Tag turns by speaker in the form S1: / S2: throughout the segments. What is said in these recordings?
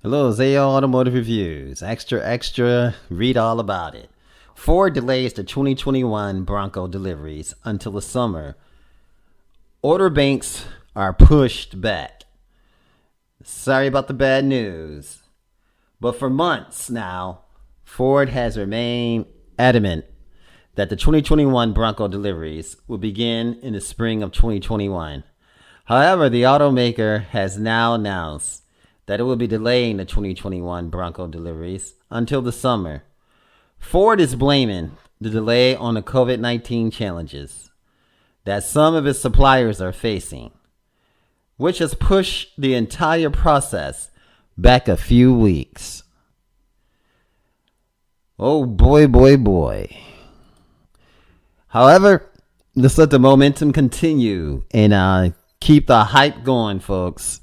S1: Hello, Zayo Automotive Reviews. Extra, extra, read all about it. Ford delays the 2021 Bronco deliveries until the summer. Order banks are pushed back. Sorry about the bad news. But for months now, Ford has remained adamant that the 2021 Bronco deliveries will begin in the spring of 2021. However, the automaker has now announced that it will be delaying the 2021 Bronco deliveries until the summer. Ford is blaming the delay on the COVID-19 challenges that some of its suppliers are facing, which has pushed the entire process back a few weeks. Oh boy, boy, boy. However, let's let the momentum continue and keep the hype going, folks.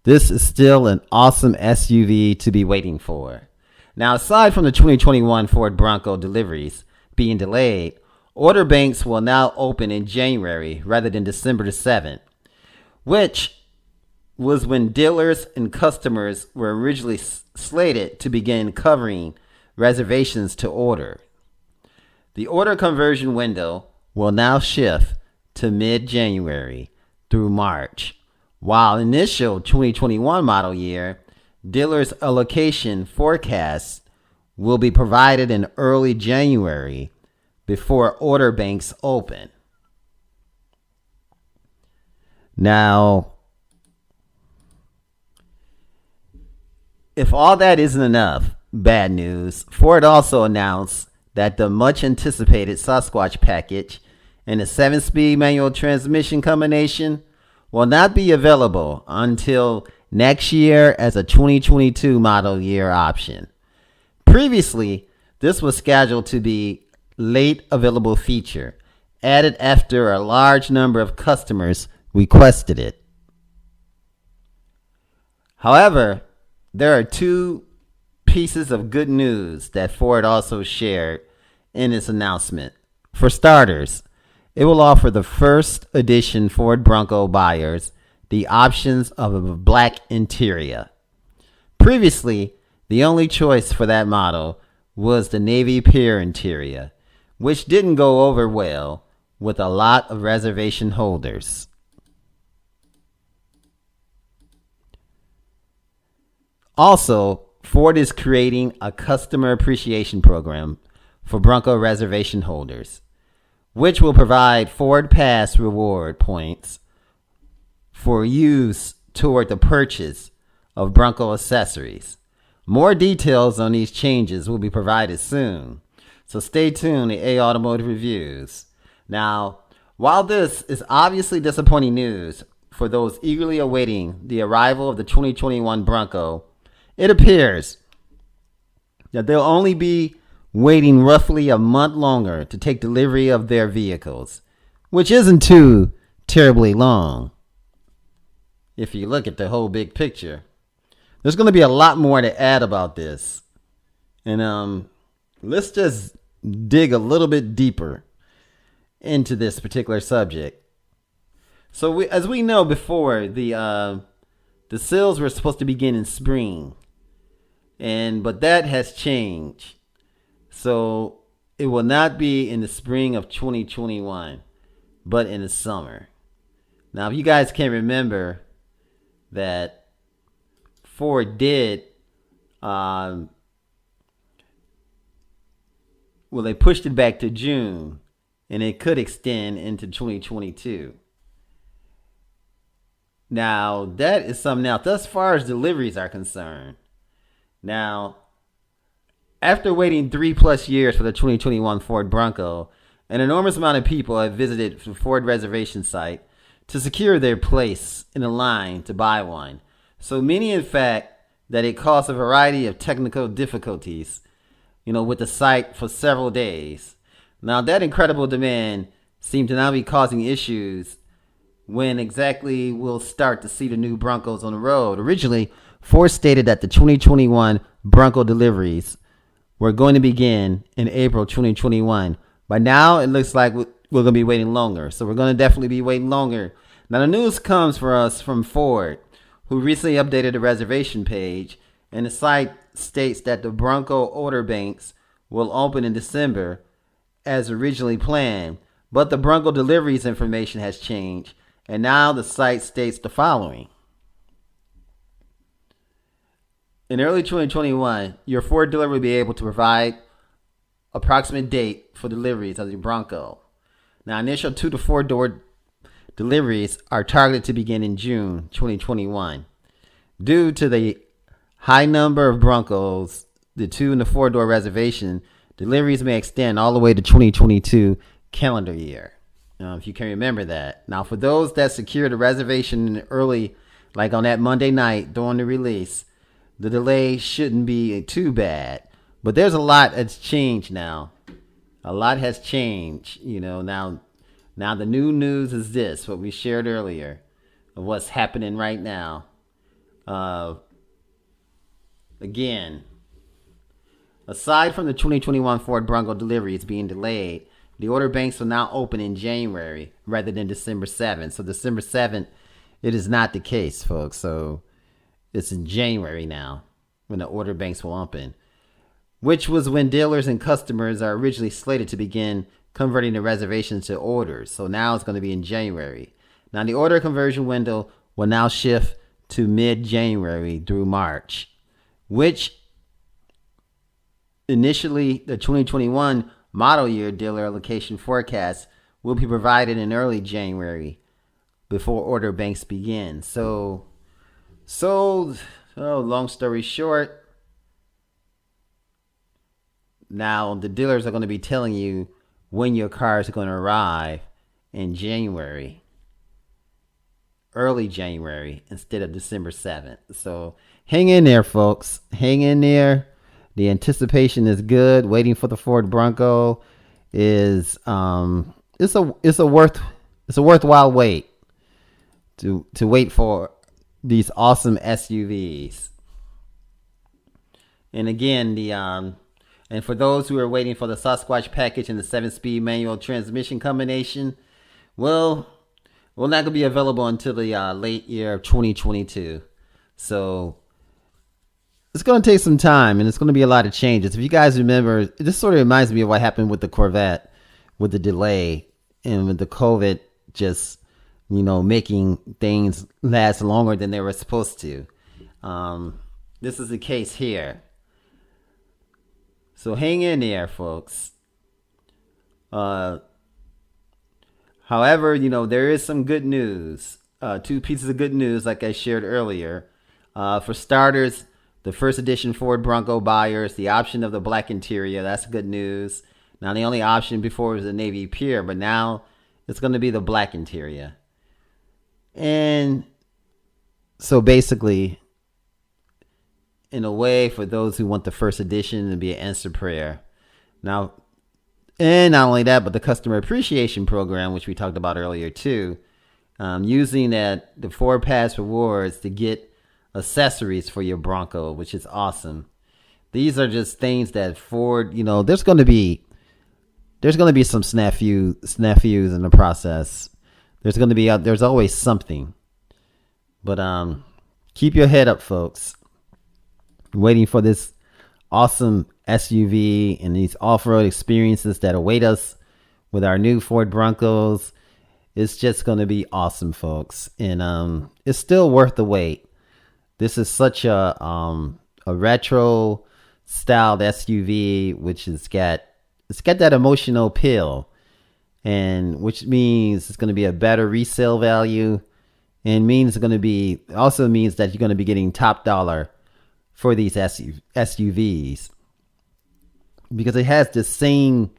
S1: This is still an awesome SUV to be waiting for. Now, aside from the 2021 Ford Bronco deliveries being delayed, order banks will now open in January rather than December the 7th, which was when dealers and customers were originally slated to begin covering reservations to order. The order conversion window will now shift to mid-January through March, while initial 2021 model year dealers' allocation forecasts will be provided in early January before order banks open. Now, if all that isn't enough bad news, Ford also announced that the much anticipated Sasquatch package and the 7-speed manual transmission combination will not be available until next year as a 2022 model year option. Previously, this was scheduled to be late available feature, added after a large number of customers requested it. However, there are two pieces of good news that Ford also shared in its announcement. For starters, it will offer the first edition Ford Bronco buyers the options of a black interior. Previously, the only choice for that model was the navy pear interior, which didn't go over well with a lot of reservation holders. Also, Ford is creating a customer appreciation program for Bronco reservation holders, which will provide Ford Pass reward points for use toward the purchase of Bronco accessories. More details on these changes will be provided soon, so stay tuned to A Automotive Reviews. Now, while this is obviously disappointing news for those eagerly awaiting the arrival of the 2021 Bronco, it appears that they'll only be waiting roughly a month longer to take delivery of their vehicles, which isn't too terribly long. If you look at the whole big picture, there's going to be a lot more to add about this. And let's just dig a little bit deeper into this particular subject. So as we know before, the sales were supposed to begin in spring, but that has changed. So it will not be in the spring of 2021, but in the summer. Now, if you guys can remember that Ford did, they pushed it back to June, and it could extend into 2022. Now, that is something else as far as deliveries are concerned. Now, after waiting 3+ years for the 2021 Ford Bronco, an enormous amount of people have visited the Ford reservation site to secure their place in the line to buy one. So many, in fact, that it caused a variety of technical difficulties, with the site for several days. Now, that incredible demand seemed to now be causing issues when exactly we'll start to see the new Broncos on the road. Originally, Ford stated that the 2021 Bronco deliveries were going to begin in April 2021. But now it looks like we're going to be waiting longer. So we're going to definitely be waiting longer. Now, the news comes for us from Ford, who recently updated the reservation page And the site states that the Bronco order banks will open in December as originally planned, but the Bronco Deliveries information has changed, and now the site states the following. In early 2021, your Ford dealer will be able to provide approximate date for deliveries of the Bronco. Now, initial 2 to 4 door deliveries are targeted to begin in June 2021. Due to the high number of Broncos, the 2 and the 4 door reservation, deliveries may extend all the way to 2022 calendar year. If you can remember that. Now, for those that secured a reservation early, like on that Monday night during the release, the delay shouldn't be too bad. But there's a lot that's changed now. A lot has changed. Now the new news is this, what we shared earlier, of what's happening right now. Again, aside from the 2021 Ford Bronco deliveries being delayed, the order banks will now open in January rather than December 7th. So December 7th, it is not the case, folks. So it's in January now when the order banks will open, which was when dealers and customers are originally slated to begin converting the reservations to orders. So now it's going to be in January. Now the order conversion window will now shift to mid-January through March, which initially the 2021 model year dealer allocation forecast will be provided in early January before order banks begin. So long story short, now the dealers are going to be telling you when your cars are going to arrive in January, early January, instead of December 7th. So hang in there, folks. Hang in there. The anticipation is good. Waiting for the Ford Bronco is it's a worthwhile wait to wait for these awesome SUVs. And again, and for those who are waiting for the Sasquatch package and the 7-speed manual transmission combination, well, not going to be available until the late year of 2022. So it's going to take some time, and it's going to be a lot of changes. If you guys remember, this sort of reminds me of what happened with the Corvette, with the delay, and with the COVID just, making things last longer than they were supposed to. This is the case here. So hang in there, folks. However, there is some good news. 2 pieces of good news, like I shared earlier. For starters, the first edition Ford Bronco buyers, the option of the black interior, that's good news. Now, the only option before was the navy pure, but now it's going to be the black interior. And so basically, in a way, for those who want the first edition to be an answered prayer. Now, and not only that, but the customer appreciation program, which we talked about earlier too, using the Ford Pass rewards to get accessories for your Bronco, which is awesome. These are just things that Ford, there's going to be some snafus in the process. There's always something. But keep your head up, folks. Waiting for this awesome SUV and these off-road experiences that await us with our new Ford Broncos. It's just going to be awesome, folks. And it's still worth the wait. This is such a retro styled SUV, which it's got that emotional appeal, and which means it's going to be a better resale value, and also means that you're going to be getting top dollar for these SUVs, because it has the same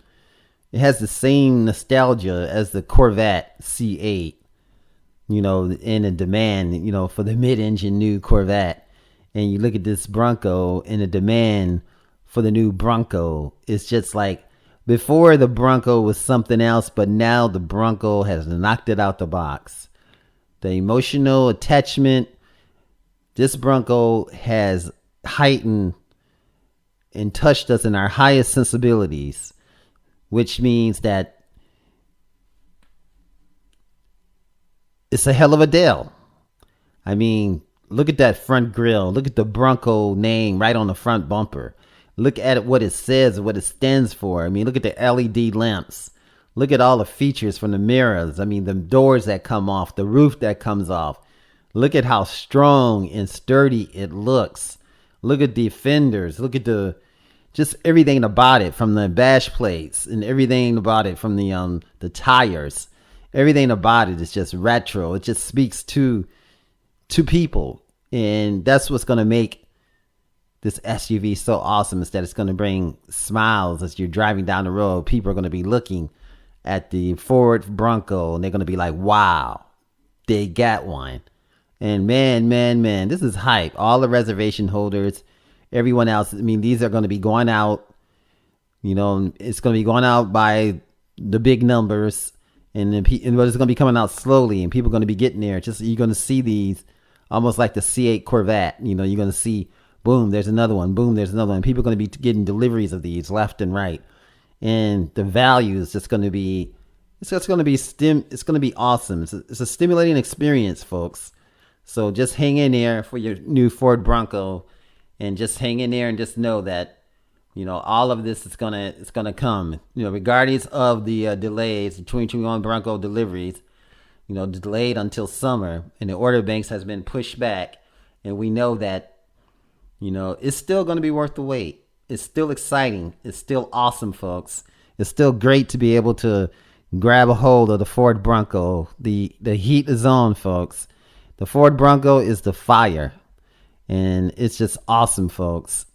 S1: nostalgia as the Corvette C8, in a demand, for the mid-engine new Corvette. And you look at this Bronco and the demand for the new Bronco. It's just like before the Bronco was something else, but now the Bronco has knocked it out the box. The emotional attachment, this Bronco has heightened and touched us in our highest sensibilities, which means that it's a hell of a deal. I mean, Look at that front grille. Look at the Bronco name right on the front bumper. Look at what it says, what it stands for. I mean, look at the LED lamps. Look at all the features from the mirrors. I mean, the doors that come off, the roof that comes off. Look at how strong and sturdy it looks. Look at the fenders. Look at just everything about it, from the bash plates and everything about it, from the tires. Everything about it is just retro. It just speaks to people, and that's what's going to make this SUV so awesome, is that it's going to bring smiles as you're driving down the road. People are going to be looking at the Ford Bronco and they're going to be like, wow, they got one. And man, this is hype. All the reservation holders, everyone else, I mean, these are going to be going out, it's going to be going out by the big numbers, but it's going to be coming out slowly, and people are going to be getting there. You're going to see these almost like the C8 Corvette. You're going to see, boom, there's another one. Boom, there's another one. People are going to be getting deliveries of these left and right. And the value is just going to be, it's going to be awesome. It's a stimulating experience, folks. So just hang in there for your new Ford Bronco, and just hang in there and just know that, all of this is gonna come. Regardless of the delays, the 2021 Bronco deliveries, delayed until summer, and the order banks has been pushed back, and we know that, it's still going to be worth the wait. It's still exciting. It's still awesome, folks. It's still great to be able to grab a hold of the Ford Bronco. The heat is on, folks. The Ford Bronco is the fire, and it's just awesome, folks.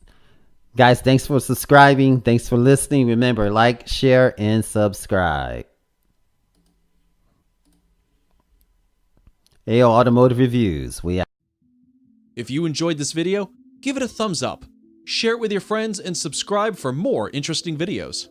S1: Guys, thanks for subscribing. Thanks for listening. Remember, like, share, and subscribe. AO Automotive Reviews.
S2: If you enjoyed this video, give it a thumbs up, share it with your friends, and subscribe for more interesting videos.